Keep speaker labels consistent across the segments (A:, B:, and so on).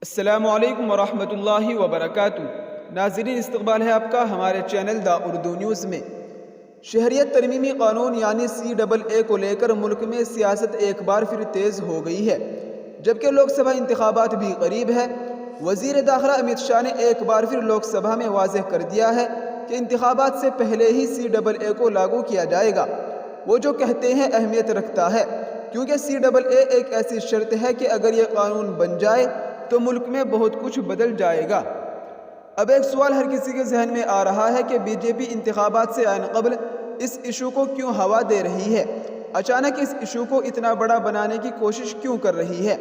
A: السلام علیکم ورحمۃ اللہ وبرکاتہ۔ ناظرین، استقبال ہے آپ کا ہمارے چینل دا اردو نیوز میں۔ شہریت ترمیمی قانون یعنی CAA کو لے کر ملک میں سیاست ایک بار پھر تیز ہو گئی ہے۔ جبکہ لوک سبھا انتخابات بھی قریب ہے، وزیر داخلہ امت شاہ نے ایک بار پھر لوک سبھا میں واضح کر دیا ہے کہ انتخابات سے پہلے ہی CAA کو لاگو کیا جائے گا۔ وہ جو کہتے ہیں اہمیت رکھتا ہے، کیونکہ CAA ایک ایسی شرط ہے کہ اگر یہ قانون بن جائے تو ملک میں بہت کچھ بدل جائے گا۔ اب ایک سوال ہر کسی کے ذہن میں آ رہا ہے کہ BJP انتخابات سے عین قبل اس ایشو کو کیوں ہوا دے رہی ہے؟ اچانک اس ایشو کو اتنا بڑا بنانے کی کوشش کیوں کر رہی ہے؟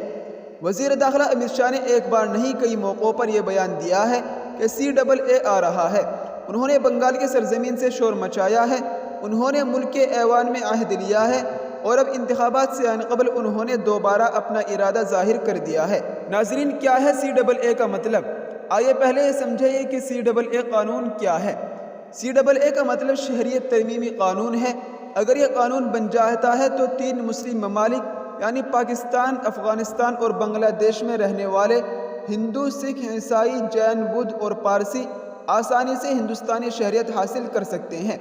A: وزیر داخلہ امت شاہ نے ایک بار نہیں کئی موقعوں پر یہ بیان دیا ہے کہ CAA آ رہا ہے۔ انہوں نے بنگال کی سرزمین سے شور مچایا ہے، انہوں نے ملک کے ایوان میں عہد لیا ہے، اور اب انتخابات سے عین قبل انہوں نے دوبارہ اپنا ارادہ ظاہر کر دیا ہے۔ ناظرین، کیا ہے CAA کا مطلب؟ آئیے پہلے یہ سمجھیں کہ CAA قانون کیا ہے۔ CAA کا مطلب شہریت ترمیمی قانون ہے۔ اگر یہ قانون بن جاتا ہے تو 3 مسلم ممالک یعنی پاکستان، افغانستان اور بنگلہ دیش میں رہنے والے ہندو، سکھ، عیسائی، جین، بدھ اور پارسی آسانی سے ہندوستانی شہریت حاصل کر سکتے ہیں۔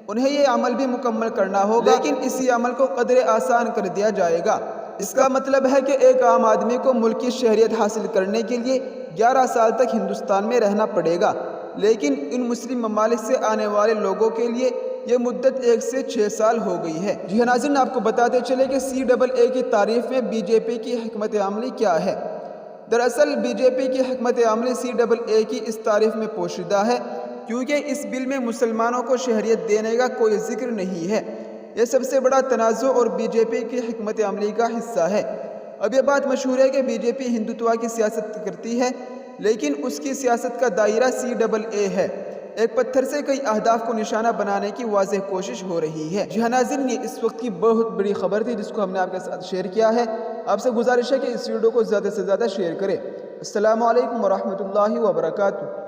A: انہیں یہ عمل بھی مکمل کرنا ہوگا، لیکن اسی عمل کو قدرے آسان کر دیا جائے گا۔ اس کا مطلب ہے کہ ایک عام آدمی کو ملک کی شہریت حاصل کرنے کے لیے 11 سال تک ہندوستان میں رہنا پڑے گا، لیکن ان مسلم ممالک سے آنے والے لوگوں کے لیے یہ مدت 1 سے 6 سال ہو گئی ہے۔ جی ہاں ناظرین، آپ کو بتاتے چلے کہ CAA کی تعریف میں BJP کی حکمت عملی کیا ہے۔ دراصل BJP کی حکمت عملی CAA کی اس تعریف میں پوشیدہ ہے، کیونکہ اس بل میں مسلمانوں کو شہریت دینے کا کوئی ذکر نہیں ہے۔ یہ سب سے بڑا تنازع اور BJP کی حکمت عملی کا حصہ ہے۔ اب یہ بات مشہور ہے کہ BJP ہندوتوا کی سیاست کرتی ہے، لیکن اس کی سیاست کا دائرہ CAA ہے۔ ایک پتھر سے کئی اہداف کو نشانہ بنانے کی واضح کوشش ہو رہی ہے۔ جی ہاں ناظرین، یہ اس وقت کی بہت بڑی خبر تھی جس کو ہم نے آپ کے ساتھ شیئر کیا ہے۔ آپ سے گزارش ہے کہ اس ویڈیو کو زیادہ سے زیادہ شیئر کریں۔ السلام علیکم ورحمۃ اللہ وبرکاتہ۔